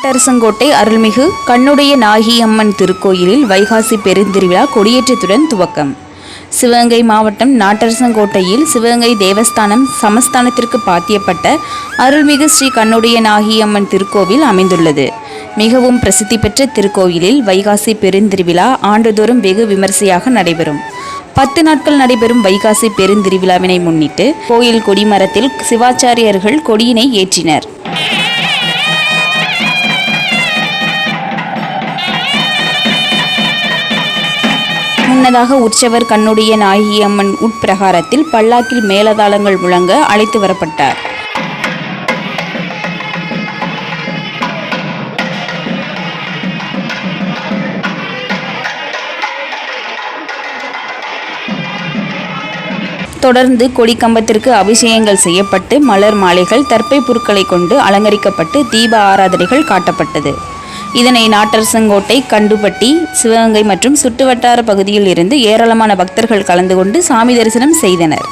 நாட்டரசங்கோட்டை அருள்மிகு கண்ணுடைய நாகியம்மன் திருக்கோயிலில் வைகாசி பெருந்திருவிழா கொடியேற்றத்துடன் துவக்கம். சிவகங்கை மாவட்டம் நாட்டரசங்கோட்டையில் சிவகங்கை தேவஸ்தானம் சமஸ்தானத்திற்கு பாத்தியப்பட்ட அருள்மிகு ஸ்ரீ கண்ணுடைய நாகியம்மன் திருக்கோவில் அமைந்துள்ளது. மிகவும் பிரசித்தி பெற்ற திருக்கோயிலில் வைகாசி பெருந்திருவிழா ஆண்டுதோறும் வெகு விமரிசையாக நடைபெறும். 10 நாட்கள் நடைபெறும் வைகாசி பெருந்திருவிழாவினை முன்னிட்டு கோயில் கொடிமரத்தில் சிவாச்சாரியர்கள் கொடியினை ஏற்றினர். முன்னதாக உற்சவர் கண்ணுடைய நாகியம்மன் உட்பிரகாரத்தில் பல்லாக்கில் மேலதாளங்கள் முழங்க அழைத்து வரப்பட்டார். தொடர்ந்து கொடிக்கம்பத்திற்கு அபிஷேகங்கள் செய்யப்பட்டு மலர் மாலைகள் தர்ப்பை புற்களை கொண்டு அலங்கரிக்கப்பட்டு தீப ஆராதனைகள் காட்டப்பட்டது. இதனை நாட்டரசங்கோட்டை, கண்டுபட்டி, சிவகங்கை மற்றும் சுற்றுவட்டார பகுதியில் இருந்து ஏராளமான பக்தர்கள் கலந்து கொண்டு சாமி தரிசனம் செய்தனர்.